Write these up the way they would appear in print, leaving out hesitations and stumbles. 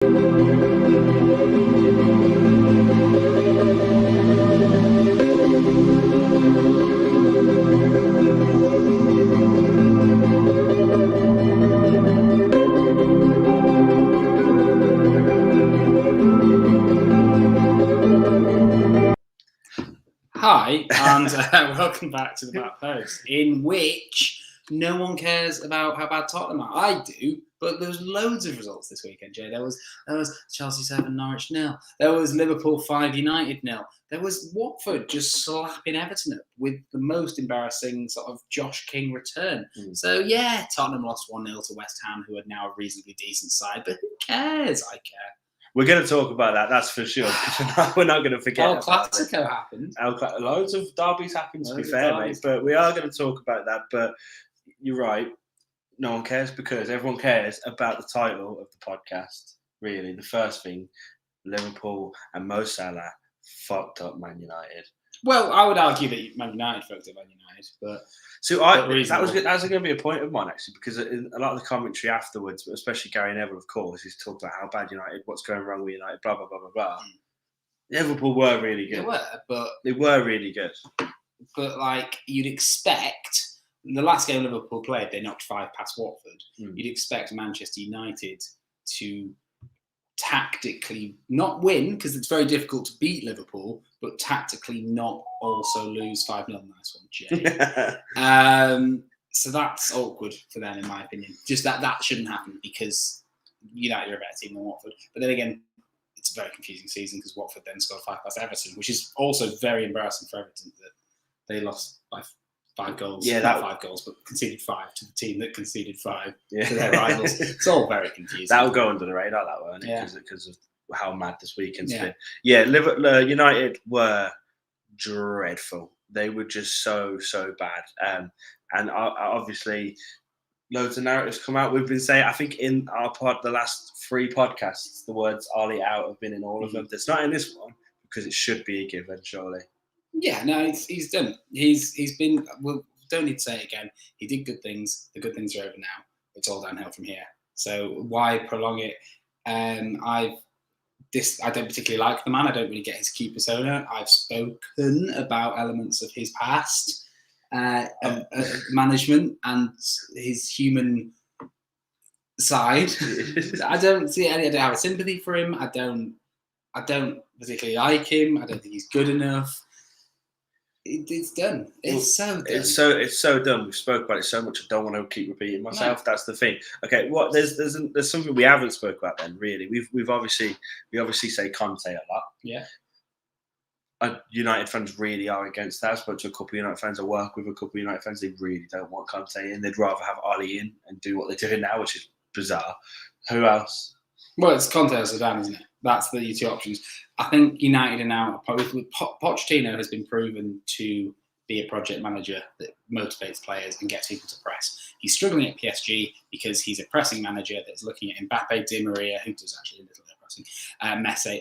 Hi, and welcome back to the Back Post, in which no one cares about how bad Tottenham are. I do, but there was loads of results this weekend, Jay. There was Chelsea 7, Norwich 0. There was Liverpool 5, United 0. There was Watford just slapping Everton up with the most embarrassing sort of Josh King return. So, yeah, Tottenham lost 1-0 to West Ham, who are now a reasonably decent side, but who cares? I care. We're going to talk about that, that's for sure. We're not going to forget El Clasico happened. Loads of derbies happened, to be fair, mate. But we are going to talk about that. But you're right. No one cares because everyone cares about the title of the podcast, really. The first thing, Liverpool and Mo Salah fucked up Man United. Well, I would argue that Man United fucked up Man United, but... So that was going to be a point of mine, actually, because in a lot of the commentary afterwards, especially Gary Neville, of course, he's talked about how bad United, what's going wrong with United, blah, blah, blah, blah, blah. Liverpool were really good. They were really good. But, like, you'd expect... The last game Liverpool played, they knocked 5 past Watford. You'd expect Manchester United to tactically not win, because it's very difficult to beat Liverpool, but tactically not also lose 5-0. Nice one, Jay. So that's awkward for them, in my opinion. Just that shouldn't happen because United are a better team than Watford. But then again, it's a very confusing season because Watford then scored 5 past Everton, which is also very embarrassing for Everton that they lost by 5 goals. Yeah, not 5 goals, but conceded 5 to the team that conceded 5 to their rivals. It's all very confusing. That'll go under the radar, that won't it? Because of how mad this weekend's been. Yeah, United were dreadful. They were just so bad. And obviously, loads of narratives come out. We've been saying, I think in our the last 3 podcasts, the words Ollie out have been in all of them. It's not in this one because it should be a given, surely. Yeah, no, he's done. He's been. Well, don't need to say it again. He did good things. The good things are over now. It's all downhill from here. So why prolong it? I don't particularly like the man. I don't really get his key persona. I've spoken about elements of his past management and his human side. I don't have a sympathy for him. I don't particularly like him. I don't think he's good enough. It's done. It's so done. It's so done. We've spoke about it so much. I don't want to keep repeating myself. No. That's the thing. Okay, what there's something we haven't spoke about then. Really, we obviously say Conte a lot. Yeah. United fans really are against that. I spoke to a couple of United fans. I work with a couple of United fans. They really don't want Conte in. They'd rather have Ollie in and do what they're doing now, which is bizarre. Who else? Well, it's Conte or Zidane, isn't it? That's the 2 options. I think United are now, Pochettino has been proven to be a project manager that motivates players and gets people to press. He's struggling at PSG because he's a pressing manager that's looking at Mbappe, Di Maria, who does actually a little bit of pressing,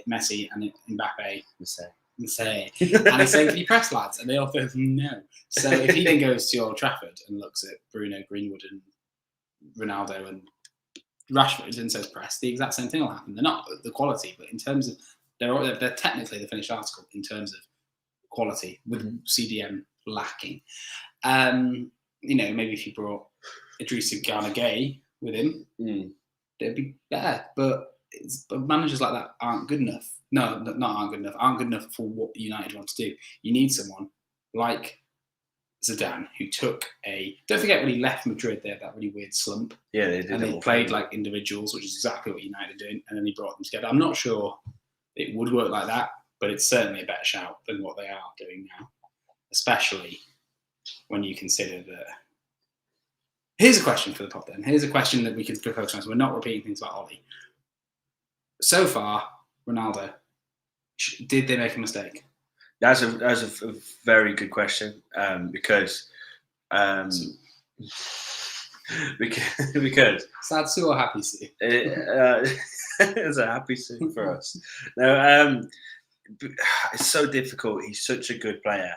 Messi and Mbappe. Messi. And he's saying, can you press, lads? And they all go, no. So if he then goes to Old Trafford and looks at Bruno, Greenwood and Ronaldo and Rashford and says press, the exact same thing will happen. They're not the quality, but in terms of they're technically the finished article in terms of quality, with CDM lacking. Maybe if you brought Idrissa Gana Gueye with him, they'd be better. But managers like that aren't good enough. No, not aren't good enough. Aren't good enough for what United want to do. You need someone like Zidane, who took don't forget when he left Madrid, they had that really weird slump. Yeah, they did. And they played like individuals, which is exactly what United are doing, and then he brought them together. I'm not sure it would work like that, but it's certainly a better shout than what they are doing now, especially when you consider that. Here's a question for the pod then. Here's a question that we can focus on. So we're not repeating things about Ollie. So far, Ronaldo, did they make a mistake? That's a very good question because sad Sue or happy Sue? It's a happy Sue for us. No, it's so difficult. He's such a good player.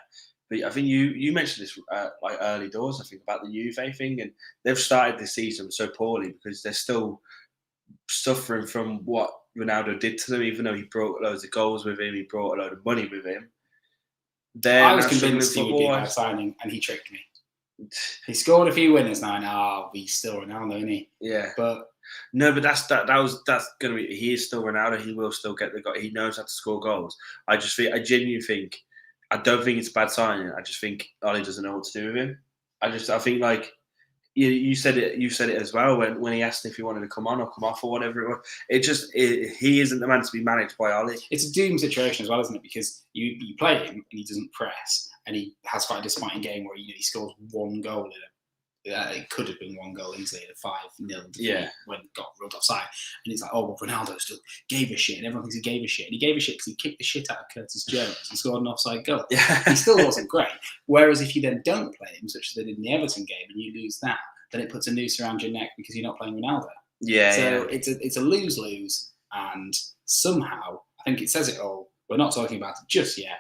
But I think you mentioned this like early doors, I think, about the Juve thing, and they've started this season so poorly because they're still suffering from what Ronaldo did to them, even though he brought loads of goals with him, he brought a load of money with him. I was convinced he would be a bad signing, and he tricked me. He scored a few winners now, and he's still Ronaldo, isn't he? Yeah. But that's gonna be. He is still Ronaldo. He will still get the goal. He knows how to score goals. I genuinely think. I don't think it's a bad signing. I just think Ollie doesn't know what to do with him. I think like you said it. You said it as well when he asked if he wanted to come on or come off or whatever it was. He isn't the man to be managed by Ollie. It's a doom situation as well, isn't it? Because you play him and he doesn't press, and he has quite a disappointing game where he scores one goal in it. It could have been one goal easily at 5-0 when it got ruled offside. And it's like, oh, well, Ronaldo still gave a shit. And everyone thinks he gave a shit. And he gave a shit because he kicked the shit out of Curtis Jones and scored an offside goal. Yeah. He still wasn't great. Whereas if you then don't play him, such as they did in the Everton game, and you lose that, then it puts a noose around your neck because you're not playing Ronaldo. Yeah. So it's a lose-lose. And somehow, I think it says it all. We're not talking about it just yet,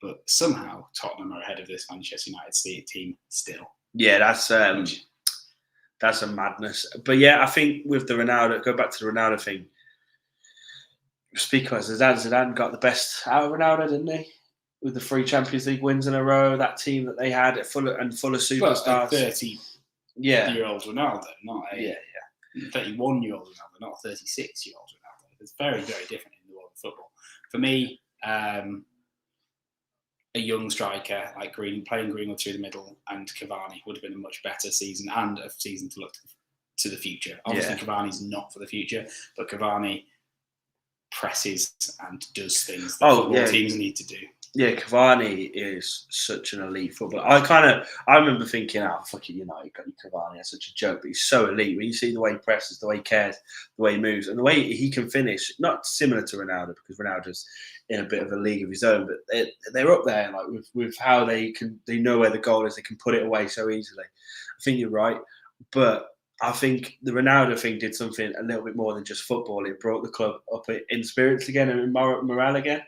but somehow Tottenham are ahead of this Manchester United team still. Yeah, that's a madness. But yeah, I think with the Ronaldo, go back to the Ronaldo thing. Speaking of Zidane got the best out of Ronaldo, didn't he? With the 3 Champions League wins in a row, that team that they had full of superstars. But a 30-year-old Ronaldo, not a 31-year-old Ronaldo, not a 36-year-old Ronaldo. It's very, very different in the world of football. For me, a young striker like playing Greenwood through the middle and Cavani would have been a much better season and a season to look to the future. Obviously, Cavani's not for the future, but Cavani presses and does things that football teams need to do. Yeah, Cavani is such an elite footballer. I remember thinking, fucking United got Cavani, that's such a joke, but he's so elite. When you see the way he presses, the way he cares, the way he moves, and the way he can finish, not similar to Ronaldo, because Ronaldo's in a bit of a league of his own, but they're up there, like with how they know where the goal is, they can put it away so easily. I think you're right, but I think the Ronaldo thing did something a little bit more than just football. It brought the club up in spirits again and in morale again.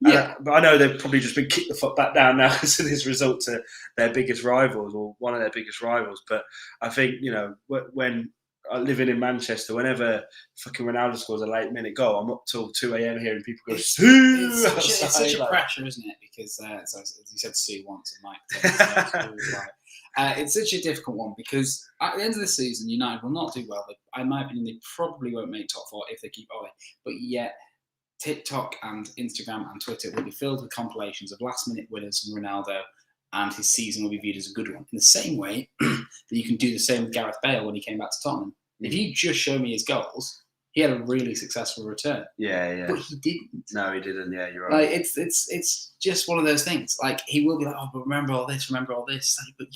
Yeah, but I know they've probably just been kicked the foot back down now as this result to their biggest rivals or one of their biggest rivals. But I think, when living in Manchester, whenever fucking Ronaldo scores a late minute goal, I'm up till 2 a.m. hearing people go, Sue! It's such a pressure, isn't it? Because, as you said Sue once, and Mike it's such a difficult one because at the end of the season, United will not do well. In my opinion, they probably won't make top 4 if they keep Ollie. But yet, TikTok and Instagram and Twitter will be filled with compilations of last-minute winners from Ronaldo, and his season will be viewed as a good one. In the same way that you can do the same with Gareth Bale when he came back to Tottenham. If you just show me his goals, he had a really successful return. Yeah. But he didn't. No, he didn't. Yeah, you're right. Like it's just one of those things. Like he will be like, oh, but remember all this. Like, but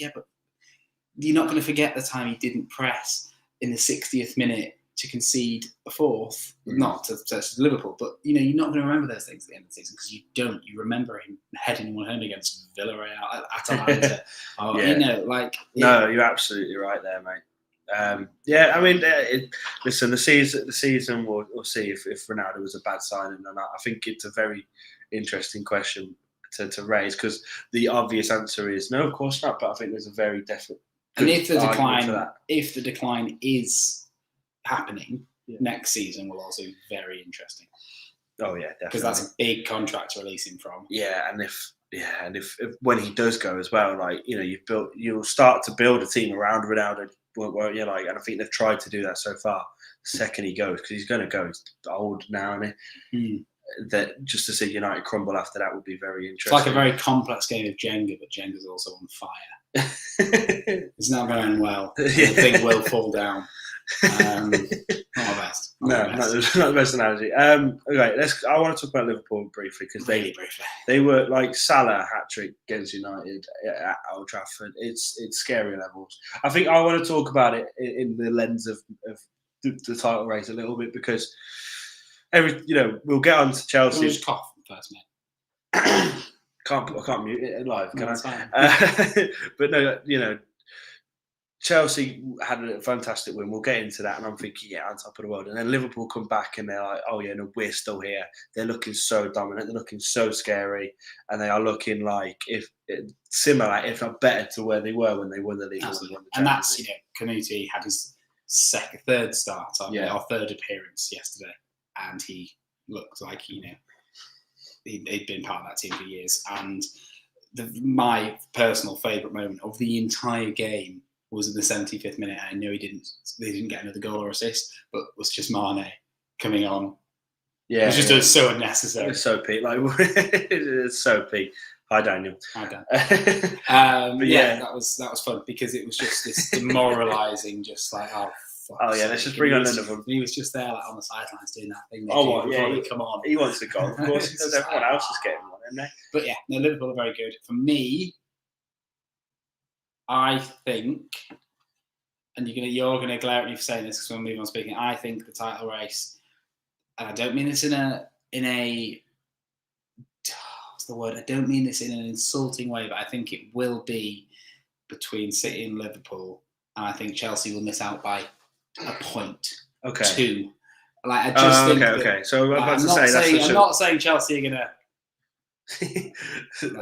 you're not going to forget the time he didn't press in the 60th minute to concede a 4th, not to Liverpool, but you're not going to remember those things at the end of the season because you don't. You remember him heading one home against Villarreal, Atalanta. No, you're absolutely right there, mate. Listen, the season we'll see if Ronaldo was a bad signing or not. I think it's a very interesting question to raise because the obvious answer is no, of course not. But I think there's a very definite. And if the decline is happening, next season will also be very interesting. Oh yeah, definitely. Because that's a big contract to release him from. Yeah, and if when he does go as well, you'll start to build a team around Ronaldo, won't you? And I think they've tried to do that so far. The second he goes, because he's going to go, he's old now, isn't he? That just to see United crumble after that would be very interesting. It's like a very complex game of Jenga, but Jenga's also on fire. It's not going well. The thing will fall down. Not the best. Not the best analogy. Okay, I want to talk about Liverpool briefly because they were like Salah hat-trick against United at Old Trafford. It's scary levels. I think I want to talk about it in the lens of the title race a little bit because we'll get on to Chelsea. Just cough first, mate. I can't mute it live, can I? But no, Chelsea had a fantastic win. We'll get into that, and I'm thinking, on top of the world. And then Liverpool come back, and they're like, oh yeah, no, we're still here. They're looking so dominant. They're looking so scary, and they are looking like similar, if not better, to where they were when they won the league. And that's Canuti had his third start, or third appearance yesterday. and he looked like he'd been part of that team for years. And my personal favourite moment of the entire game was in the 75th minute. I know they didn't get another goal or assist, but was just Mane coming on. Yeah, it was just so unnecessary. It was so peak. It's so peak. Hi, Daniel. Hi, Dan. But that was fun because it was just this demoralising, just like let's just bring on another. He was just there like on the sidelines doing that thing. Come on. He wants to go. Of course, because everyone else is getting one, isn't they? But Liverpool are very good. For me, I think, and you're gonna glare at me for saying this because we'll move on speaking. I think the title race, and I don't mean this in a what's the word? I don't mean this in an insulting way, but I think it will be between City and Liverpool, and I think Chelsea will miss out by a point. Okay. 2. Like I just think. Okay. So I'm not saying Chelsea are gonna.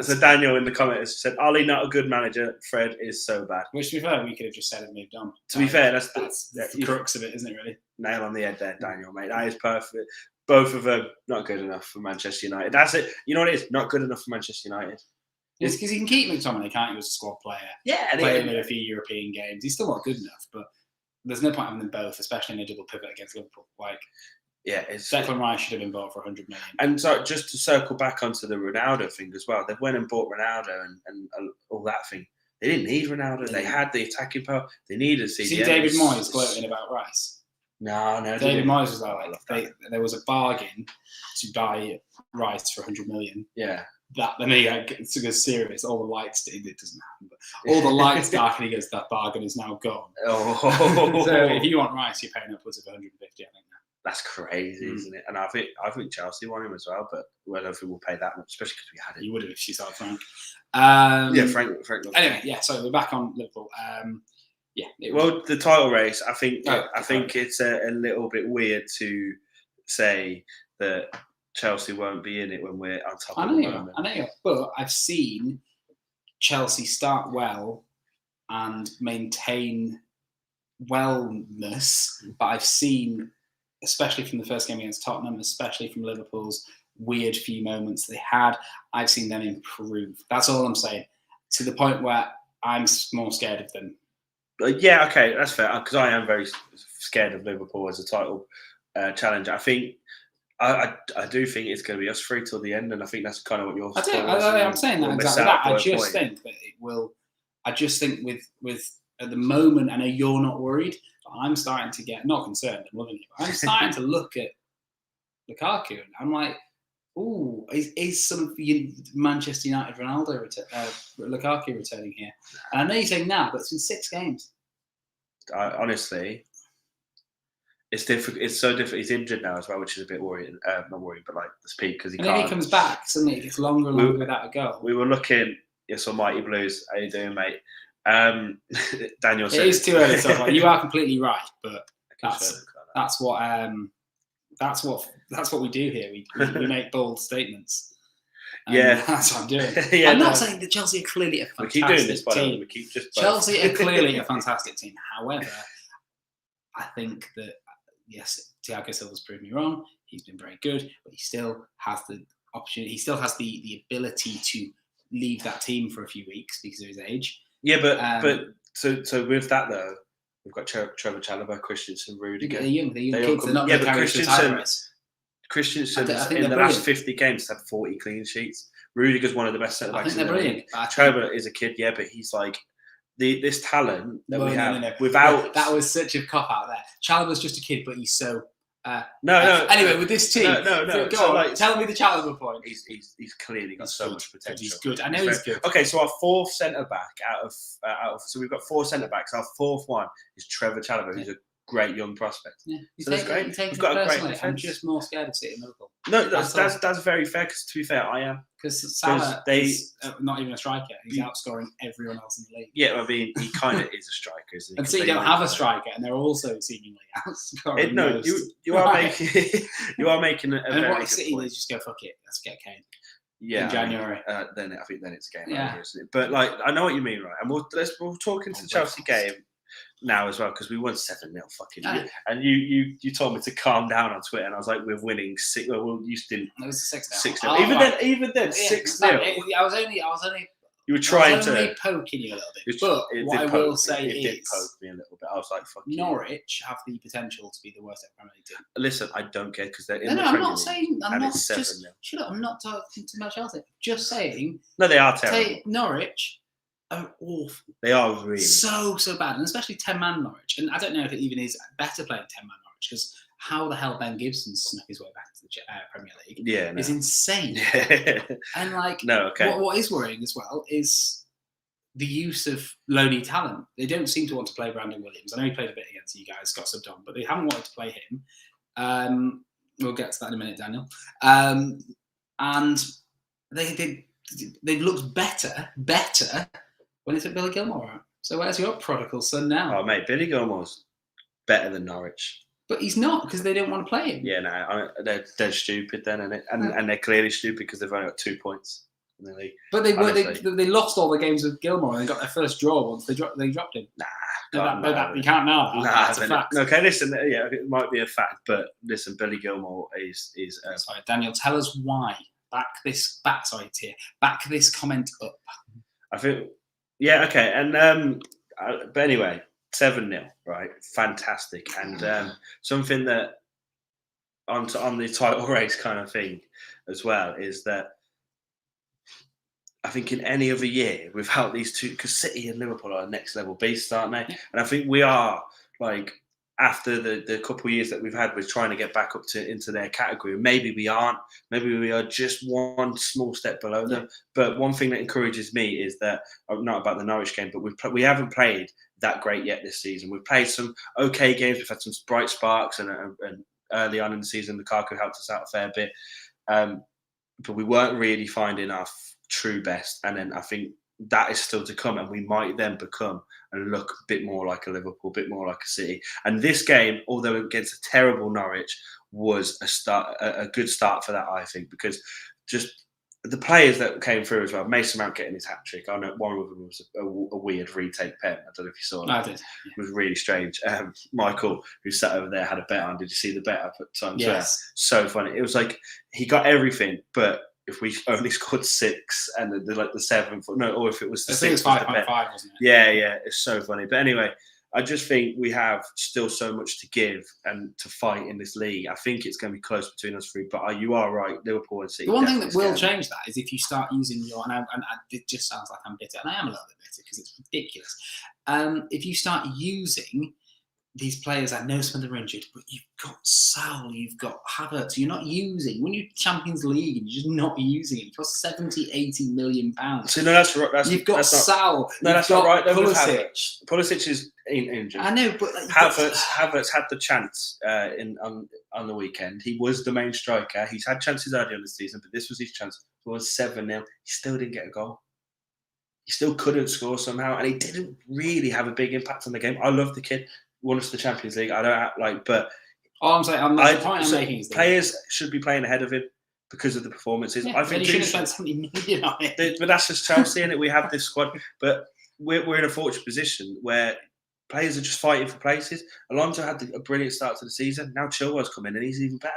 So Daniel in the comments said, "Ollie not a good manager. Fred is so bad." Which, to be fair, we could have just said and moved on. To be fair, that's the crux of it, isn't it? Really, nail on the head there, Daniel, mate. That is perfect. Both of them not good enough for Manchester United. That's it. You know what it is? Not good enough for Manchester United. It's because he can keep McTominay, can't he? As a squad player, playing in a few European games, he's still not good enough. But there's no point having them both, especially in a double pivot against Liverpool. Declan Rice should have been bought for 100 million. And so, just to circle back onto the Ronaldo thing as well, they went and bought Ronaldo and all that thing. They didn't need Ronaldo. They had the attacking power. They needed CDM. See David Moyes gloating about Rice. No. David Moyes was there was a bargain to buy Rice for 100 million. Yeah. Then he goes serious. All the lights, it doesn't happen, but all the lights darken. He goes, that bargain is now gone. Oh. So if you want Rice, you're paying upwards of 150, I think. That's crazy, isn't it? And I think Chelsea want him as well, but I don't think we'll pay that much, especially because we had it. You would have if you saw Frank. Frank. Anyway, so we're back on Liverpool. The title race, I think it's a little bit weird to say that Chelsea won't be in it when we're on top of the moment. I know, but I've seen Chelsea start well and maintain wellness, but I've seen, especially from the first game against Tottenham, especially from Liverpool's weird few moments they had, I've seen them improve. That's all I'm saying. To the point where I'm more scared of them. Yeah, okay, that's fair. Because I am very scared of Liverpool as a title challenger. I think I do think it's going to be us three till the end, and I think that's kind of what you're. I'm saying that exactly. I just think that it will. I just think with at the moment, I know you're not worried. I'm starting to get not concerned. I'm loving it. But I'm starting to look at Lukaku, and I'm like, "Ooh, is some of the Manchester United Ronaldo Lukaku returning here?" And I know you're saying now, but it's been 6 games. Honestly, it's difficult. It's so difficult. He's injured now as well, which is a bit worrying. Not worrying, but like the speed because he can't. And then he comes back. Suddenly, it gets longer and longer without a goal. We were looking. Yes, Almighty Blues. How you doing, mate? Daniel said it is too early to talk about. You are completely right, but that's what we do here. We make bold statements. That's what I'm doing. I'm not saying that Chelsea are clearly a fantastic team. We keep doing this, by the way. Chelsea are clearly a fantastic team. However, I think that yes, Thiago Silva's proved me wrong. He's been very good, but he still has the opportunity. He still has the ability to leave that team for a few weeks because of his age. Yeah, but so with that though, we've got Trevor Chalobah, Christensen, Rudiger. They're young kids. They're not going to carry the title race. Christensen in the last 50 games has had 40 clean sheets. Rudiger's one of the best centre backs. I think they're brilliant. Chalobah is a kid, but he's like this talent that we have. No. Without that was such a cop out there. Chalobah's just a kid, but he's so. No. Anyway, with this team, no. Go on, tell me the Chalobah point. He's clearly got so much potential. He's good. I know he's good. Okay, so our 4th centre back out of so we've got 4 centre backs. Our 4th one is Trevor Chalobah, who's a great young prospect. Yeah, so that's great. We've got a great defense. I'm just more scared of City and Liverpool. No, that's very fair. Because to be fair, I am. Because Salah is not even a striker. He's outscoring everyone else in the league. Yeah, I mean, he kind of is a striker, isn't he? And City don't have a striker, and they're also seemingly outscoring. No, you are making a and very what good City point. They just go fuck it. Let's get Kane. Yeah, in January. Then I think it's game over, isn't it? But like, I know what you mean, right? And we'll talk into the Chelsea game now as well, because we won 7-0 fucking. And you told me to calm down on Twitter, and I was like, we're winning 6. Well, you didn't. It was 6-0. 6-0. Even then, 6-0. I was only. You were trying to poking you a little bit, but what I will say is, it did poke me a little bit. I was like, "Fuck Norwich have the potential to be the worst Premier League team." Listen, I don't care because they're in the I'm Premier not saying. I'm not just. Shut up! I'm not talking too much else. Just saying. No, they are terrible. Norwich are awful. They are really so bad, and especially 10-man Norwich. And I don't know if it even is better playing 10-man Norwich, because how the hell Ben Gibson snuck his way back to the Premier League is insane. And like, what is worrying as well is the use of loanee talent. They don't seem to want to play Brandon Williams. I know he played a bit against you guys, got subbed on, but they haven't wanted to play him. We'll get to that in a minute, Daniel. And they've looked better when they took Billy Gilmore out. So where's your prodigal son now? Oh, mate, Billy Gilmore's better than Norwich. But he's not, because they don't want to play him. Yeah, no, they're stupid then, and they're clearly stupid because they've only got 2 points in the league. But they lost all the games with Gilmore and they got their first draw once they dropped him. You can't know that. That's a fact. Okay, listen, it might be a fact, but listen, Billy Gilmore is. Sorry, Daniel, tell us why. Back this comment up. I think, yeah, okay, and but anyway. 7-0, right? Fantastic. And something that on the title race kind of thing as well is that I think in any other year without these two, because City and Liverpool are next level beasts, aren't they? And I think we are, like, after the couple of years that we've had, we're trying to get back up into their category. Maybe we aren't. Maybe we are just one small step below them. But one thing that encourages me is that, not about the Norwich game, but we haven't played that great yet this season. We've played some okay games. We've had some bright sparks, and early on in the season, Lukaku helped us out a fair bit. But we weren't really finding our true best. And then I think that is still to come, and we might then become and look a bit more like a Liverpool, a bit more like a City. And this game, although against a terrible Norwich, was a good start for that, I think, because just the players that came through as well. Mason Mount getting his hat trick. I know one of them was a weird retake pen. I don't know if you saw that. I did. It was really strange. Michael, who sat over there, had a bet on. Did you see the bet up at times? Yes. So funny. It was like he got everything, but if we only scored 6 and the 7th, or if it was the 6th, it was 5.5, wasn't it? Yeah, it's so funny. But anyway, I just think we have still so much to give and to fight in this league. I think it's going to be close between us three. But you are right, Liverpool and City. The one thing that will change that is if you start using and it just sounds like I'm bitter, and I am a little bit bitter because it's ridiculous. If you start using these players, I know some of them are injured, but you've got Saul, you've got Havertz, you're not using. When you're Champions League and you're just not using it, it costs 70-80 million pounds. So no, that's right. You've got Saul. No, that's not right. Pulisic. Pulisic is injured. I know, but Havertz had the chance on the weekend. He was the main striker. He's had chances early on the season, but this was his chance. It was 7-0. He still didn't get a goal. He still couldn't score somehow, and he didn't really have a big impact on the game. I love the kid. Won us the Champions League. I don't but all I'm saying, the point I'm making is that players should be playing ahead of him because of the performances. Yeah, I think he should have spent 70 million on it. But that's just Chelsea, and we have this squad. But we're in a fortunate position where players are just fighting for places. Alonso had a brilliant start to the season. Now Chilwell's come in, and he's even better.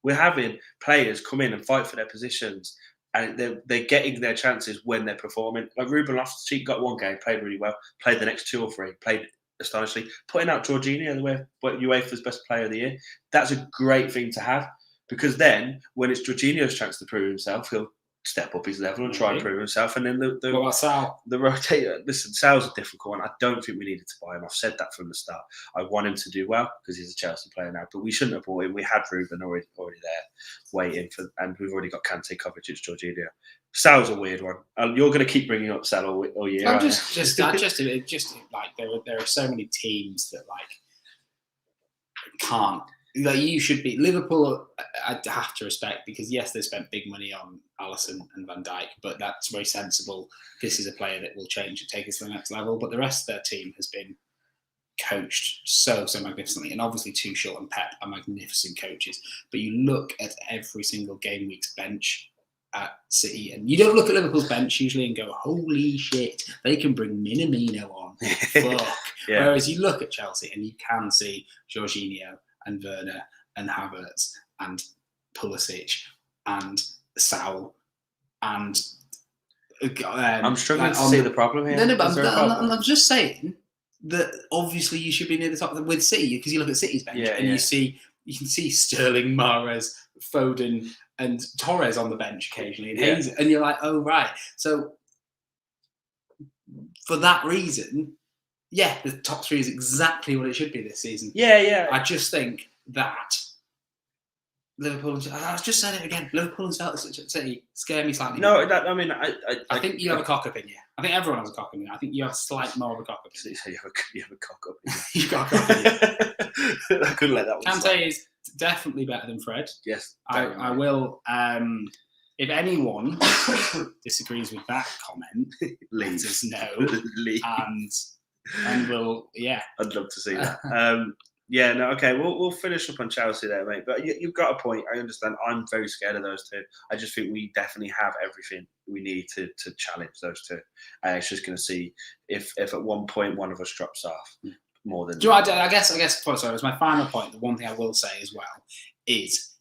We're having players come in and fight for their positions, and they're getting their chances when they're performing. Like Ruben Loftus-Cheek got one game, played really well, played the next 2 or 3, played astonishingly, putting out Jorginho, the UEFA's best player of the year. That's a great thing to have, because then when it's Jorginho's chance to prove himself, he'll step up his level and try and prove himself. And then what about Sal? The rotator. Listen, Sal's a difficult one. I don't think we needed to buy him. I've said that from the start. I want him to do well because he's a Chelsea player now, but we shouldn't have bought him. We had Ruben already there waiting for, and we've already got Kante, Kovacic, Jorginho. Sal's a weird one. You're going to keep bringing up Sal all year. I'm just like there are so many teams that like can't. Like you should be Liverpool. I have to respect, because yes, they spent big money on Alisson and Van Dijk, but that's very sensible. This is a player that will change and take us to the next level. But the rest of their team has been coached so magnificently, and obviously Tuchel and Pep are magnificent coaches. But you look at every single game week's bench, at City, and you don't look at Liverpool's bench usually and go, "Holy shit, they can bring Minamino on." Fuck. Yeah. Whereas you look at Chelsea and you can see Jorginho and Werner and Havertz and Pulisic and Saul and. I'm struggling to see the problem here. No, but I'm just saying that obviously you should be near the top with City because you look at City's bench and you can see Sterling, Mahrez, Foden, and Torres on the bench occasionally, and you're like, oh right. So for that reason, the top three is exactly what it should be this season. Yeah. I just think that Liverpool. I just said it again. Liverpool and City scare me slightly. No, I think you have a cock up in you. I think everyone has a cock up in you. I think you have slight more of a cock up in you. So you have a cock up in you. You've got a cock up in you. I couldn't let that one slide. Kante is definitely better than Fred. Yes, I will. If anyone disagrees with that comment, let us know. And we'll. I'd love to see that. Okay. We'll finish up on Chelsea there, mate. But you've got a point. I understand. I'm very scared of those two. I just think we definitely have everything we need to challenge those two. It's just going to see if at one point one of us drops off more than. I guess. Sorry, as my final point, the one thing I will say as well is,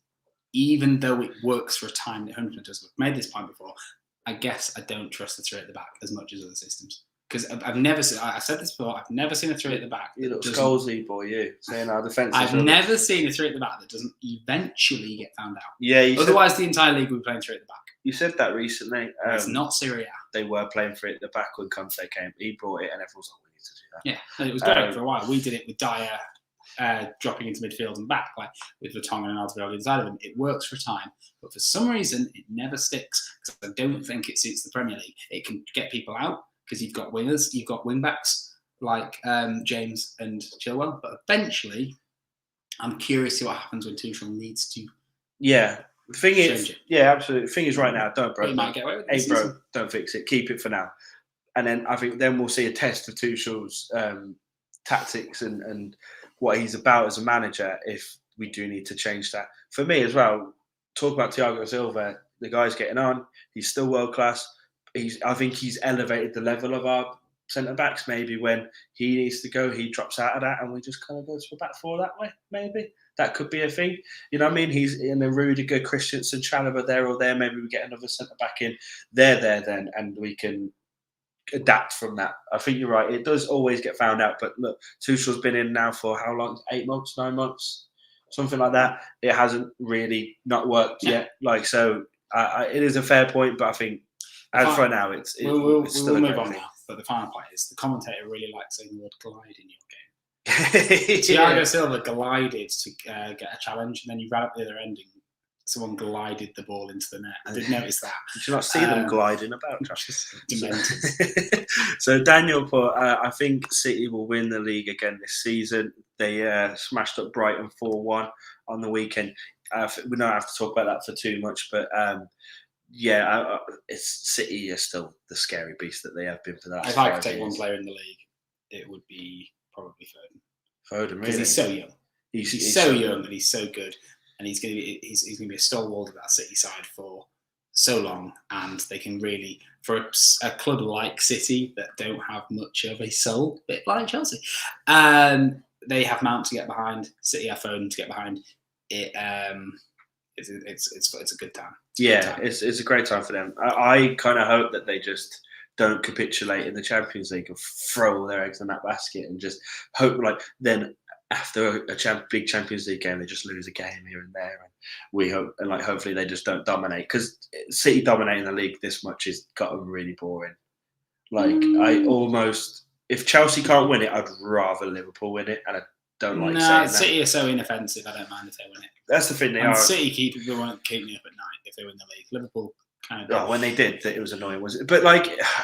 even though it works for a time that Hunter does, we've made this point before. I guess I don't trust the three at the back as much as other systems. Because I've never seen, I said this before, I've never seen a three at the back. You little Scholesy boy, you. Saying our defence. I've never seen a three at the back that doesn't eventually get found out. Yeah. Otherwise, the entire league will be playing three at the back. You said that recently. It's not Syria. They were playing three at the back when Conte came. He brought it and everyone was like, we need to do that. Yeah, it was great for a while. We did it with Dyer dropping into midfield and back, like with Vertonghen and Alderweireld inside of him. It works for a time, but for some reason, it never sticks. Because I don't think it suits the Premier League. It can get people out, because you've got wingers, you've got wing backs like James and Chilwell, but eventually, I'm curious to see what happens when Tuchel needs to. Yeah, the thing is, absolutely. The thing is, right now, don't broke. He might get away with it. Ain't broke. Don't fix it. Keep it for now, and then I think we'll see a test of Tuchel's tactics and what he's about as a manager. If we do need to change that, for me as well. Talk about Thiago Silva. The guy's getting on. He's still world class. I think he's elevated the level of our centre backs. Maybe when he needs to go, he drops out of that, and we just kind of go to a back four that way. Maybe that could be a thing. You know what I mean? He's in the Rudiger, Christensen, Chalobah there or there. Maybe we get another centre back in there then, and we can adapt from that. I think you're right. It does always get found out, but look, Tuchel's been in now for how long? 8 months, 9 months, something like that. It hasn't really not worked yet. It is a fair point, but I think. As for now, we'll still move on now. But the final point is the commentator really likes saying the word glide in your game. Thiago Silva glided to get a challenge, and then you ran up the other end and someone glided the ball into the net. I did notice that. Did you not see them gliding about? Just demented. So Daniel put, I think City will win the league again this season. They smashed up Brighton 4-1 on the weekend. We don't have to talk about that for too much, but... it's City are still the scary beast that they have been for the last 5 years. If I could take one player in the league, it would be probably Foden. Foden, really? Because he's so young. He's so young and he's so good, and he's going to be a stalwart of that City side for so long. And they can really, for a club like City that don't have much of a soul, a bit like Chelsea, they have Mount to get behind. City have Foden to get behind. It's a good time. It's a great time for them. I kind of hope that they just don't capitulate in the Champions League and throw all their eggs in that basket and just hope then after a big Champions League game they just lose a game here and there, and we hope and hopefully they just don't dominate, because City dominating the league this much has gotten really boring. I almost, if Chelsea can't win it, I'd rather Liverpool win it, and I don't like saying that. City are so inoffensive. I don't mind if they win it. That's the thing. They are. City won't keep me up at night if they win the league. Liverpool kind of. Oh, when they did, it was annoying, was it? But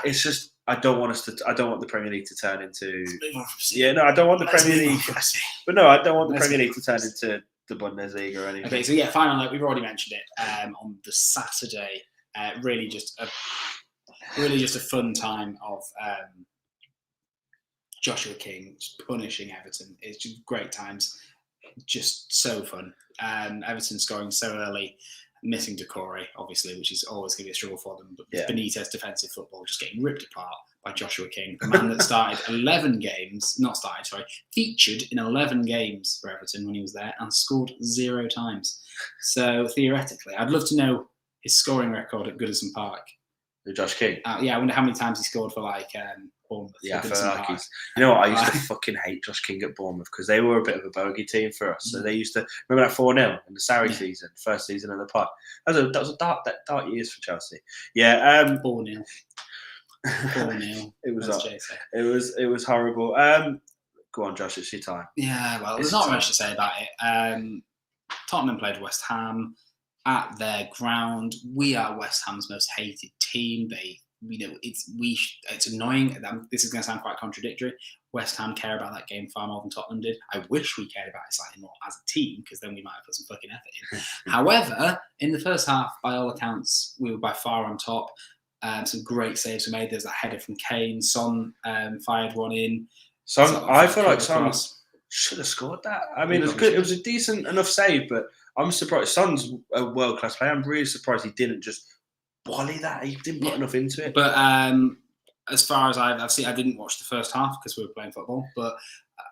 it's just I don't want the Premier League to turn into. I don't want the Premier League. But no, I don't want the Premier League to turn into the Bundesliga or anything. Okay, so final note, we've already mentioned it on the Saturday. Really just a fun time of. Joshua King punishing Everton. It's just great times. Just so fun. Everton scoring so early. Missing Decore, obviously, which is always going to be a struggle for them. But Benitez defensive football just getting ripped apart by Joshua King, the man that featured in 11 games for Everton when he was there and scored 0 times. So theoretically, I'd love to know his scoring record at Goodison Park. Josh King? I wonder how many times he scored for Bournemouth. Yeah, I feel like he's... You know what? I used to fucking hate Josh King at Bournemouth because they were a bit of a bogey team for us. So they used to... Remember that 4-0 in the Sarri season, first season of the pod? That was dark years for Chelsea. Yeah. 4-0. 4-0. It was horrible. Go on, Josh, it's your time. Yeah, well, there's not much to say about it. Tottenham played West Ham at their ground. We are West Ham's most hated team. It's annoying. This is going to sound quite contradictory. West Ham care about that game far more than Tottenham did. I wish we cared about it slightly more as a team, because then we might have put some fucking effort in. However, in the first half, by all accounts, we were by far on top. Some great saves were made. There's that header from Kane. Son fired one in. I feel like Son should have scored that. I mean, it was good. It was a decent enough save, but I'm surprised. Son's a world-class player. I'm really surprised he didn't just volley that. He didn't put enough into it. But as far as I've seen, I didn't watch the first half because we were playing football, but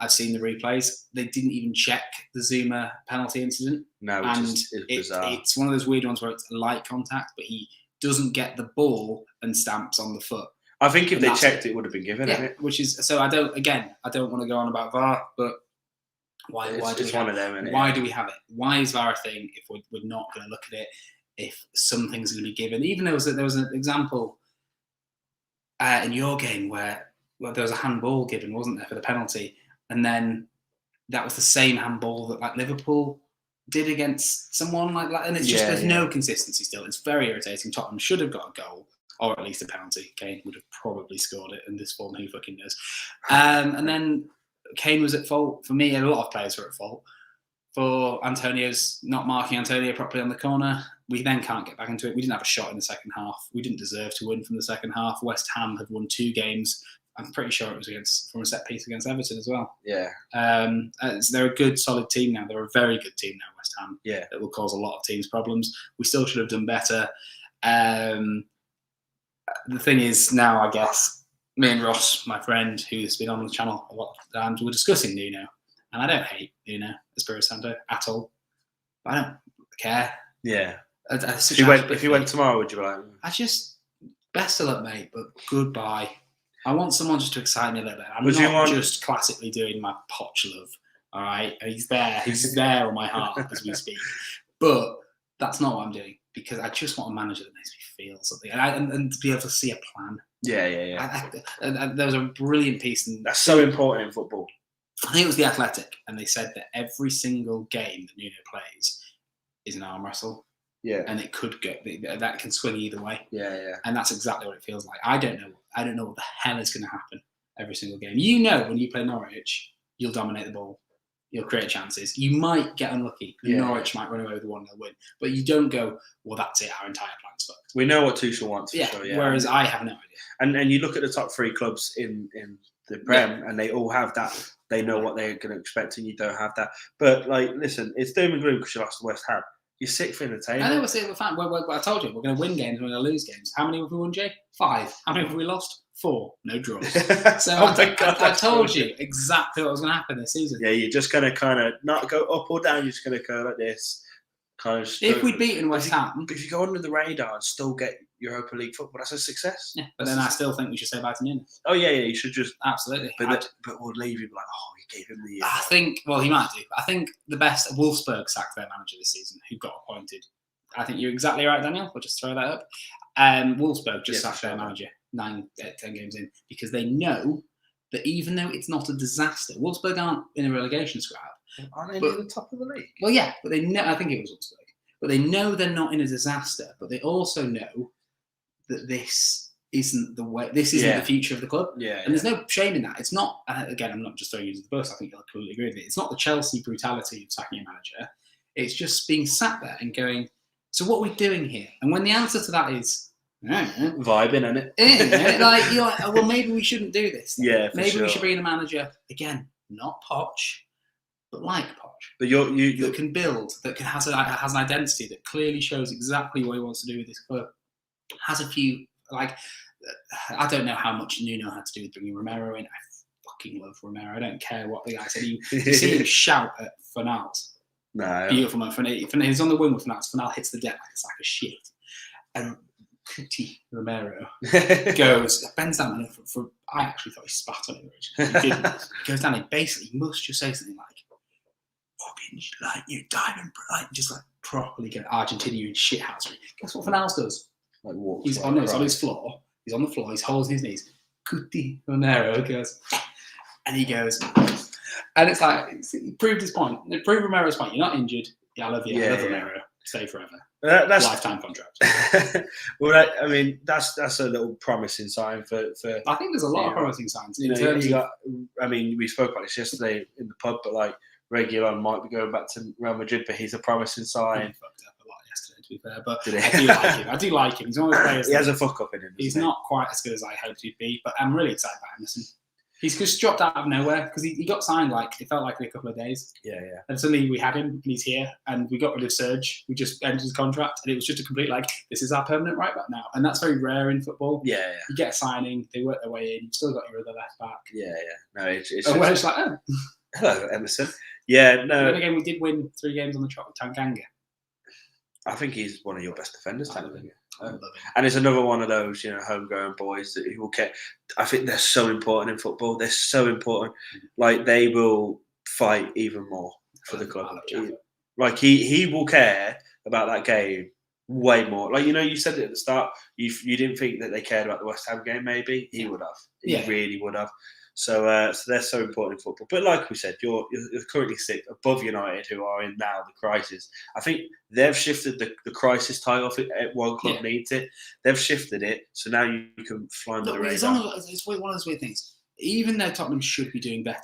I've seen the replays. They didn't even check the Zuma penalty incident. No, which is bizarre. It's one of those weird ones where it's light contact, but he doesn't get the ball and stamps on the foot. I think if they checked, it would have been given. Yeah, which is so. I don't want to go on about VAR, but why do we have it? Why is VAR a thing if we're not going to look at it? If some things are going to be given, even there was an example in your game where there was a handball given, wasn't there, for the penalty, and then that was the same handball that Liverpool did against someone like that, and it's just there's no consistency still. It's very irritating. Tottenham should have got a goal, or at least a penalty. Kane would have probably scored it in this form. Who fucking knows? And then Kane was at fault. For me, a lot of players were at fault for Antonio's not marking Antonio properly on the corner. We then can't get back into it. We didn't have a shot in the second half. We didn't deserve to win from the second half. West Ham had won 2 games. I'm pretty sure it was from a set piece against Everton as well. Yeah. They're a good, solid team now. They're a very good team now, West Ham. Yeah. That will cause a lot of teams problems. We still should have done better. The thing is now, I guess, me and Ross, my friend, who's been on the channel a lot of times, we're discussing Nuno. And I don't hate Nuno Espirito Santo at all. But I don't care. Yeah. If he went tomorrow, would you be like? Best of luck, mate, but goodbye. I want someone just to excite me a little bit. I'm not just classically doing my Poch love. All right, he's there. He's there on my heart as we speak. But that's not what I'm doing, because I just want a manager that makes me feel something, and to be able to see a plan. Yeah. There was a brilliant piece, and that's so important in football. I think it was The Athletic, and they said that every single game that Nuno plays is an arm wrestle. Yeah, and it could go. That can swing either way. Yeah. And that's exactly what it feels like. I don't know what the hell is going to happen every single game. You know, when you play Norwich, you'll dominate the ball. You'll create chances. You might get unlucky. Norwich might run away with the 1-0 win, but you don't go, well, that's it. Our entire plan's fucked. We know what Tuchel wants. For sure, yeah. Whereas I have no idea. And you look at the top 3 clubs in the Prem, and they all have that. They know what they're going to expect, and you don't have that. But listen, it's doom and gloom because you lost to West Ham. You're 6th in the table. I know we're fine. I told you, we're going to win games, we're going to lose games. How many have we won, Jay? 5. How many have we lost? 4. No draws. So I told you exactly what was going to happen this season. Yeah, you're just going to kind of not go up or down. You're just going to go like this. Kind of. If we'd beaten West Ham, if you go under the radar and still get Europa League football, that's a success. Yeah, but then I still think we should say bye to Nuno. Oh yeah, you should just absolutely. But we'll leave you like, oh, you gave him the. I think. Well, he might do. I think the best Wolfsburg sacked their manager this season, who got appointed. I think you're exactly right, Daniel. We'll just throw that up. Wolfsburg just sacked their manager 9-10 games in, because they know that even though it's not a disaster, Wolfsburg aren't in a relegation scrap. Aren't they near the top of the league? Well, yeah, but they know. I think it was Wolfsburg. But they know they're not in a disaster. But they also know that this isn't the way. This isn't the future of the club. Yeah. And there's no shame in that. It's not. Again, I'm not just throwing you to the bus. I think you'll completely agree with it. It's not the Chelsea brutality of sacking a manager. It's just being sat there and going, so what are we doing here? And when the answer to that is vibing, innit? You're like, oh, well, maybe we shouldn't do this. Yeah, maybe we should bring in a manager again, not Poch, but like Poch. But you that can build, that has an identity that clearly shows exactly what he wants to do with this club. Has a few, like, I don't know how much Nuno had to do with bringing Romero in. I fucking love Romero. I don't care what the guy said. You see him shout at Fornals. No. Beautiful man. He's on the wing with Fornals. Fornals hits the deck like a sack of shit. And Romero bends down and I actually thought he spat on him originally. He didn't. He goes down and basically must just say something like, fucking like you diamond, like just like properly get Argentinian shithousery. Guess what Fornals does? Like walks. He's on his floor. He's on the floor. He's holding his knees. Cuti Romero goes, and he goes, and it's like he proved his point. He proved Romero's point. You're not injured. Yeah, I love you. I love Romero. Stay forever. That's lifetime contract. Well, I mean, that's a little promising sign for. I think there's a lot of promising signs. I mean, we spoke about this yesterday in the pub, but like Reguilon might be going back to Real Madrid, but he's a promising sign. He fucked up a lot yesterday, to be fair, but I do like him. He's one of those players. He has a fuck up in him. He's not quite as good as I hoped he'd be, but I'm really excited about Emerson. He's just dropped out of nowhere because he got signed like it felt like in a couple of days. Yeah. And suddenly we had him and he's here, and we got rid of Serge. We just ended his contract, and it was just a complete like this is our permanent right back now, and that's very rare in football. Yeah. You get a signing, they work their way in. You've still got your other left back. Yeah. No, it's just like hello Emerson. Yeah, no. Then again, we did win 3 games on the trot with Tanganga. I think he's one of your best defenders, Tanganga. I love him. And it's another one of those, homegrown boys that who will get. I think they're so important in football. They're so important. Like they will fight even more for the club. Like he will care about that game way more. Like you said it at the start. You didn't think that they cared about the West Ham game. Maybe he would have. He really would have. So they're so important in football. But like we said, you're currently sit above United, who are in now the crisis. I think they've shifted the crisis tie off it. One club needs it. They've shifted it, so now you can fly under the radar. It's one of those weird things. Even though Tottenham should be doing better,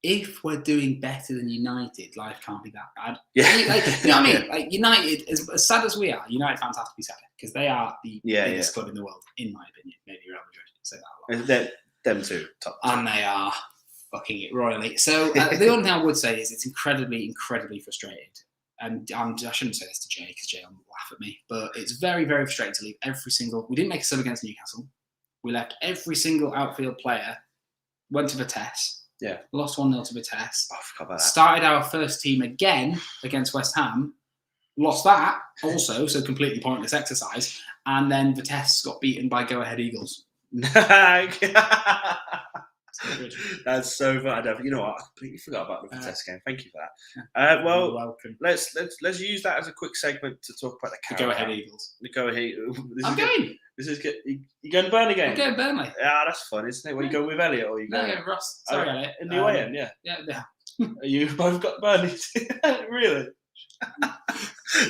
if we're doing better than United, life can't be that bad. Yeah. You know what I mean? Like United, as sad as we are, United fans have to be sad because they are the biggest club in the world, in my opinion. Maybe Real Madrid say that a lot. Them too, top. And they are fucking it royally. So the only thing I would say is it's incredibly, incredibly frustrating. And I shouldn't say this to Jay because Jay will laugh at me. But it's very, very frustrating to leave every single. We didn't make a sub against Newcastle. We left every single outfield player. Went to Vitesse. Yeah. Lost 1-0 to Vitesse. Oh, I forgot about that. Started our first team again against West Ham. Lost that also, so completely pointless exercise. And then Vitesse got beaten by Go Ahead Eagles. That's so bad. You know what? I completely forgot about the Vitesse game. Thank you for that. Well, you're welcome. Let's use that as a quick segment to talk about the Go Ahead Eagles. The Go Ahead. I'm going. This is good. You going to Burnley game? I'm going Burnley. Yeah, that's fun, isn't it? When you go with Elliot or you go? No, Ross. Sorry, Elliot. In the way in, yeah. Yeah. You both got Burnley. Really?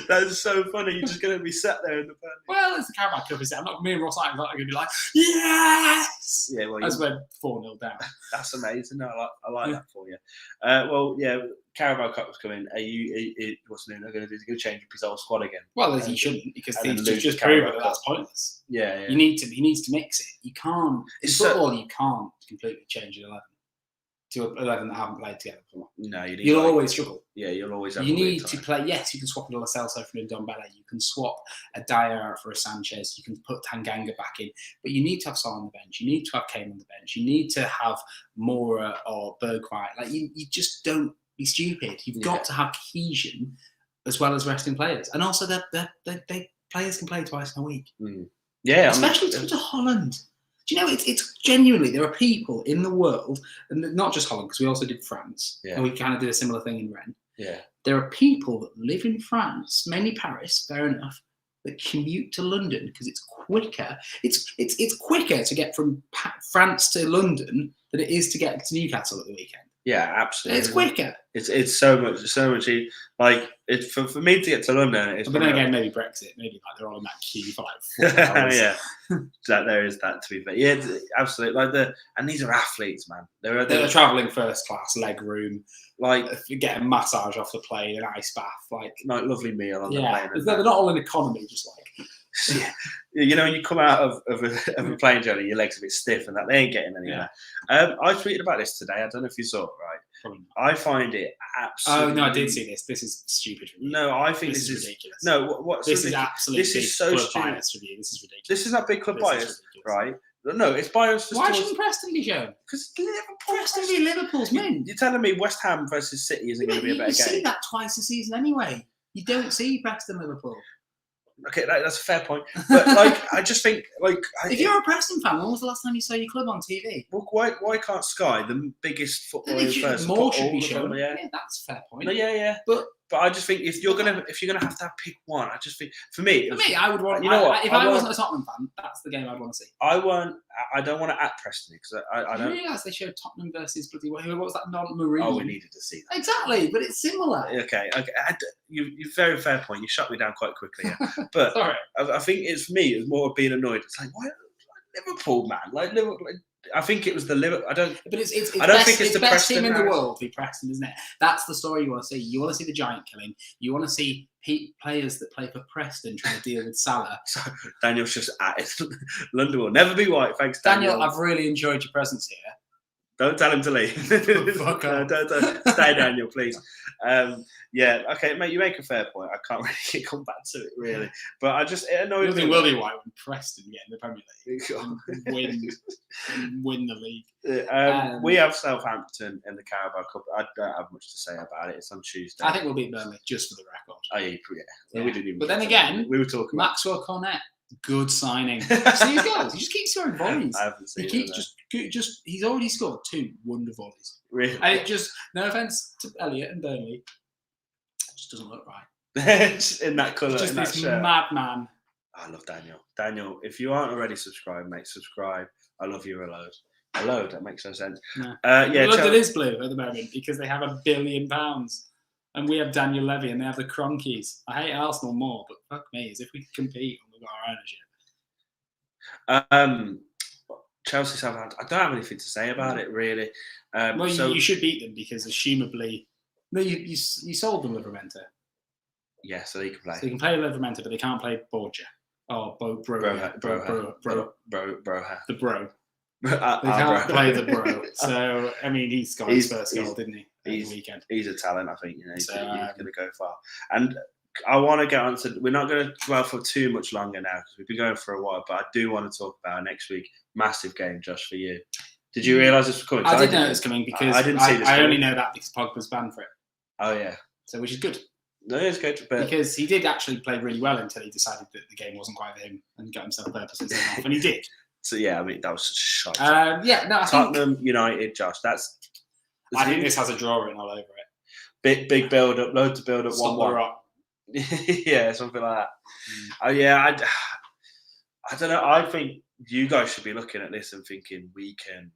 That's so funny. You're just going to be sat there in the Burnley. Well, it's the Carabao Cup, is it? Me and Ross are going to be like, yes! Yeah, well, as we're 4-0 down. That's amazing. No, I like that for you. Well, yeah, Carabao Cup was coming. What's the name they're going to do? They're going to change his whole squad again. Well, he shouldn't, because he's just proven that that's pointless. Yeah. He needs to mix it. You can't. In football, you can't completely change an 11 to 11 that haven't played together before. No, you'll always struggle. Yeah, you'll always have. You need to play. Yes, you can swap a Lo Celso for a Ndombele. You can swap a Dyer out for a Sanchez. You can put Tanganga back in, but you need to have Sol on the bench. You need to have Kane on the bench. You need to have Mora or Bergwijn. Like you just don't be stupid. You've got to have cohesion as well as resting players, and also they players can play twice in a week. Yeah, especially to Holland. Do you know, it's genuinely, there are people in the world, and not just Holland, because we also did France, and we kind of did a similar thing in Rennes. Yeah. There are people that live in France, mainly Paris, fair enough, that commute to London because it's quicker. It's quicker to get from France to London than it is to get to Newcastle at the weekend. Yeah, absolutely. It's quicker. It's so much like it's for me to get to London. It's but then again, maybe Brexit, maybe like they're all in that queue for like 4 hours. Yeah, there is that to be fair. Yeah, absolutely. And these are athletes, man. They're travelling first class, leg room, like get a massage off the plane, an ice bath, like lovely meal on the plane. They're not all in economy, just like. Yeah. You come out of a plane journey, your legs are a bit stiff and that they ain't getting anywhere. I tweeted about this today. I don't know if you saw it, right? Probably not. I find it absolutely. Oh no, I did see this. This is stupid review. No, I think this is ridiculous. No, what's this ridiculous? is absolutely this is so club stupid. bias review. This is ridiculous. This is not big club bias, right? No, it's bias. Why shouldn't Preston be shown? Because Liverpool. Preston be Liverpool's men. You're telling me West Ham versus City isn't going to be a better game? You see that twice a season anyway. You don't see Preston Liverpool. Okay, that's a fair point. But I just think if you're a Preston fan, when was the last time you saw your club on TV? Well, why can't Sky, the biggest football first, more should be shown? Yeah, that's a fair point. No, yeah. But I just think if you're gonna have to pick one, I just think for me, I would want. You know what? If I wasn't a Tottenham fan, that's the game I'd want to see. I don't want to at Preston because I don't. You realise they showed Tottenham versus bloody what was that? Non-Marine. Oh, we needed to see that. Exactly, but it's similar. Okay. You very fair point. You shut me down quite quickly. Yeah. But sorry. I think it's for me. It's more of being annoyed. It's like why Liverpool, man? Like Liverpool. I think it was the Liverpool. I don't. But it's I don't best, think it's the best Preston team in the world. Be Preston, isn't it? That's the story you want to see. You want to see the giant killing. You want to see players that play for Preston trying to deal with Salah. So Daniel's just at it. London will never be white. Thanks, Daniel. I've really enjoyed your presence here. Don't tell him to leave. Fuck off. Don't. Stay, Daniel, please. Yeah, okay, mate, you make a fair point. I can't really come back to it, really. But I just, it annoys me. Nothing will be white when Preston get in the Premier League and win the league. We have Southampton in the Carabao Cup. I don't have much to say about it. It's on Tuesday. I think we'll beat Burnley, just for the record. Oh, yeah. We didn't even. But then again, we were talking Maxwell Cornet. Good signing. See his goals. He just keeps scoring volleys. I haven't seen just he's already scored 2 wonderful volleys. Really? And it just, no offence to Elliot and Burnley, it just doesn't look right. In that colour, just in that this shirt. madman. I love Daniel. Daniel, if you aren't already subscribed, mate, subscribe. I love you a load. A load? That makes no sense. No. Yeah, London is blue at the moment because they have £1 billion. And we have Daniel Levy and they have the Cronkies. I hate Arsenal more, but fuck me, as if we could compete and we've got our ownership. Chelsea, Southampton. I don't have anything to say about it, really. Well, you should beat them because, assumably, no, you sold them Livramento. Yeah, so they can play. So they can play Livramento, but they can't play Borgia or Broha. The Bro. They can't play the Bro. So I mean, he scored his first goal, didn't he? The weekend. He's a talent, I think. You know, he's going to go far. And I want to get on to. We're not going to dwell for too much longer now because we've been going for a while. But I do want to talk about next week. Massive game, Josh, for you. Did you realise this was coming? I did know it was coming because I didn't see this. I only know that because Pogba's banned for it. Oh yeah. So which is good. No, it's good. But because he did actually play really well until he decided that the game wasn't quite for him and got himself purposely sent off, and he did. So yeah, I mean that was such a shite. I Tottenham United, Josh. I think this has a draw written all over it. Big build up, loads of build up, 1-1. Yeah, something like that. I don't know. I think you guys should be looking at this and thinking we can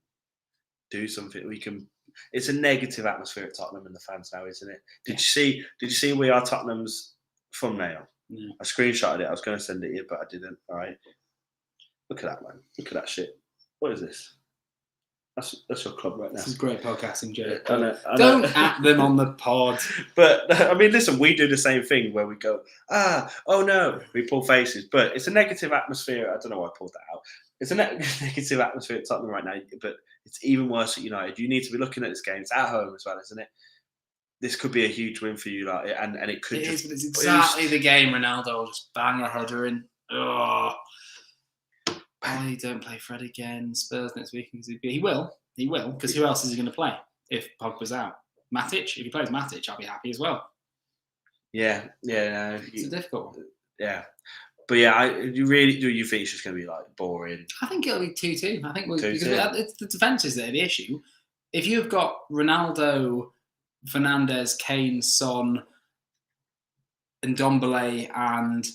do something. We can. It's a negative atmosphere at Tottenham and the fans now, isn't it? Did you see We Are Tottenham's thumbnail? Yeah. I screenshotted it. I was going to send it to you, but I didn't. All right. Look at that, man. Look at that shit. What is this? That's your club right now. This is great podcasting, Joe. I know. Don't at them on the pod. But I mean, listen, we do the same thing where we go, oh no, we pull faces. But it's a negative atmosphere. I don't know why I pulled that out. It's a negative atmosphere at Tottenham right now, but it's even worse at United. You need to be looking at this game. It's at home as well, isn't it? This could be a huge win for you, and it could. It is, but it's exactly the game Ronaldo will just bang a header in. Oh, you don't play Fred again. Spurs next week. He will, because who else is he going to play if Pogba's out? Matic. If he plays Matic, I'll be happy as well. Yeah. It's a difficult one. Yeah. But yeah, you think it's just going to be like boring? I think it'll be 2-2. I think because it's the defences that are the issue. If you've got Ronaldo, Fernandes, Kane, Son, and Ndombele and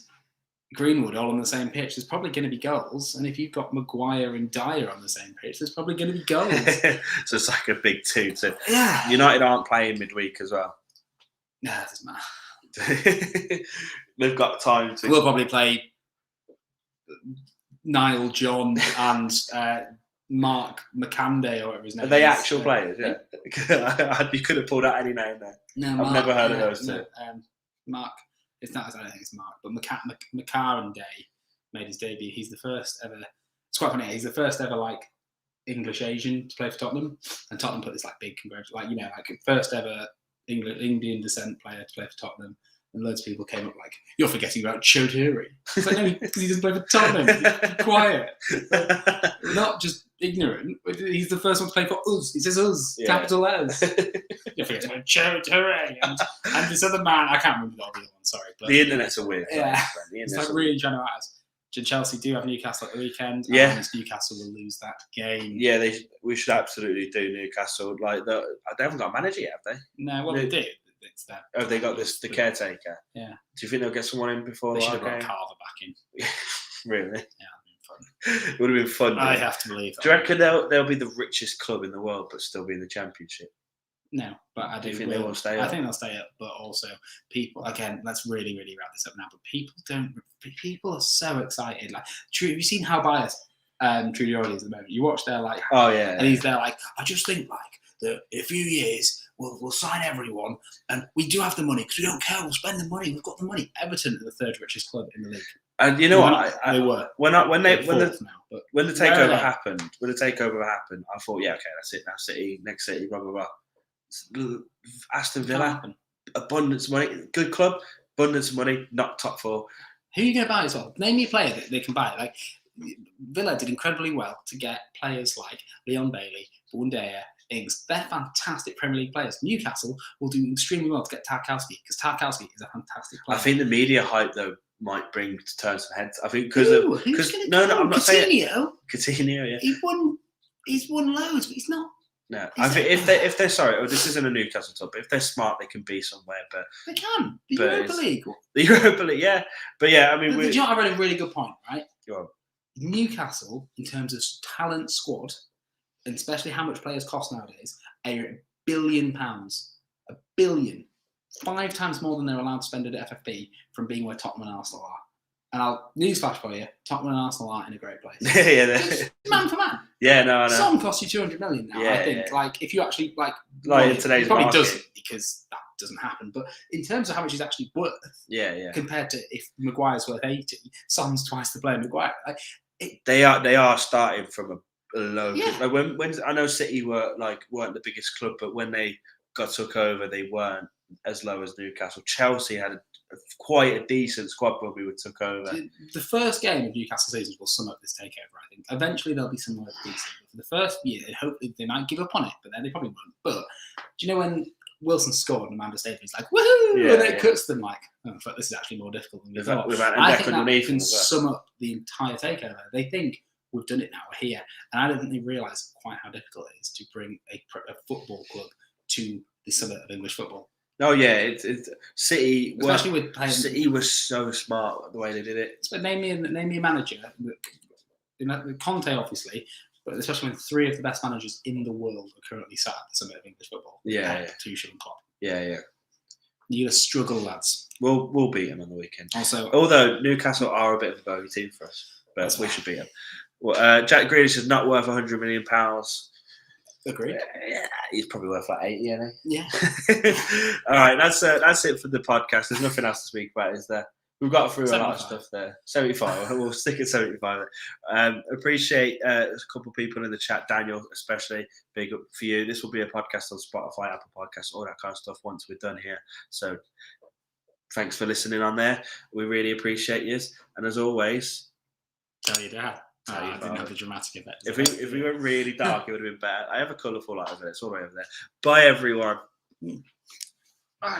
Greenwood all on the same pitch, there's probably going to be goals. And if you've got Maguire and Dyer on the same pitch, there's probably going to be goals. So it's like a big 2-2. Yeah. United aren't playing midweek as well. No, it doesn't matter. They've got time to. We'll probably play Niall John and Mark McCanday or whatever his name is. Are they actual players? Yeah. You could have pulled out any name there. No, I've never heard of those two. Mark. It's not. I don't think it's Mark, but McCarran Day made his debut. He's the first ever. It's quite funny. He's the first ever English Asian to play for Tottenham, and Tottenham put this like big first ever Indian descent player to play for Tottenham. And loads of people came up like, "You're forgetting about Chaudhary." It's like, no, because he doesn't play for Tottenham. Be quiet. We're not just ignorant. He's the first one to play for us. It says us, capital S. You're forgetting about Chaudhary. And this other man, I can't remember the other one, sorry. But the internet's a weird place. Yeah. It's like really trying to ask. Chelsea do have Newcastle at the weekend. Yeah. And Newcastle will lose that game. Yeah, we should absolutely do Newcastle. Like, they haven't got a manager yet, have they? No, well, they did. It's that. Oh, they got the caretaker. Yeah. Do you think they'll get someone in before? They should have got Carver back in. Really? Yeah, it would have been fun. I have to believe that. Do you reckon they'll be the richest club in the world, but still be in the Championship? No, but I do think they will stay up. I think they'll stay up, but also people. Again, let's really, really wrap this up now. But people are so excited. Like, have you seen how biased Trudy Orley is at the moment? You watch their like, oh yeah, and he's there like, I just think like that in a few years we'll sign everyone, and we do have the money because we don't care. We'll spend the money. We've got the money. Everton are the third richest club in the league. And you know what? They were when the takeover happened. When the takeover happened, I thought, yeah, okay, that's it. Now City, next City, blah blah blah. Aston Villa, abundance of money, good club, abundance of money, not top four. Who are you going to buy as well? Name me a player that they can buy. Like Villa did incredibly well to get players like Leon Bailey, Buendia, Ings. They're fantastic Premier League players. Newcastle will do extremely well to get Tarkowski because Tarkowski is a fantastic player. I think the media hype though might bring to turn some heads. I think because I'm not saying Coutinho. Yeah, he's won loads, but he's not. No, I think if they're sorry, this isn't a Newcastle top, but if they're smart, they can be somewhere. But they can. The Europa League. The Europa League, yeah. But yeah, I mean, you know, I read a really good point, right? Go on. Newcastle, in terms of talent squad, and especially how much players cost nowadays, are £1 billion. £1 billion. 5 times more than they're allowed to spend at FFP from being where Tottenham and Arsenal are. And I'll newsflash for you: Tottenham and Arsenal aren't in a great place. Man for man. Yeah, no, I know. Some cost you 200 million now. I think, like, if you actually like in today's probably market. Doesn't because that doesn't happen. But in terms of how much he's actually worth, compared to if Maguire's worth 80, Son's twice the player Maguire. Like, they are starting from a low. Yeah. Like when I know City weren't the biggest club, but when they got took over, they weren't as low as Newcastle. Chelsea had quite a decent squad when we took over. The first game of Newcastle season will sum up this takeover, I think. Eventually they'll be somewhere decent. But for the first year, hopefully they might give up on it, but then they probably won't. But do you know when Wilson scored and Amanda Stapleton's like, woohoo! And it cuts them like, oh, fuck, this is actually more difficult than we thought. I think that can sum up the entire takeover. They think we've done it now, we're here. And I don't think they realise quite how difficult it is to bring a football club to the summit of English football. Oh yeah, it's City. Especially with playing. City was so smart the way they did it. So name me a manager. Conte, obviously, but especially when 3 of the best managers in the world are currently sat at the summit of English football. Yeah. Tuchel and Klopp. Yeah. You're gonna struggle, lads. We'll beat them on the weekend. Also, although Newcastle are a bit of a bogey team for us, but we should beat them. Well, Jack Grealish is not worth £100 million. Agreed. Yeah, he's probably worth like 80, isn't he? Yeah. All right, that's it for the podcast. There's nothing else to speak about, is there? We've got through 75. A lot of stuff there. 75. We'll stick at 75. Appreciate a couple of people in the chat. Daniel, especially, big up for you. This will be a podcast on Spotify, Apple Podcasts, all that kind of stuff once we're done here. So thanks for listening on there. We really appreciate you. And as always, tell your dad. I didn't have the dramatic effect. If we went really dark, it would have been better. I have a colourful light over there. It's all the way over there. Bye, everyone.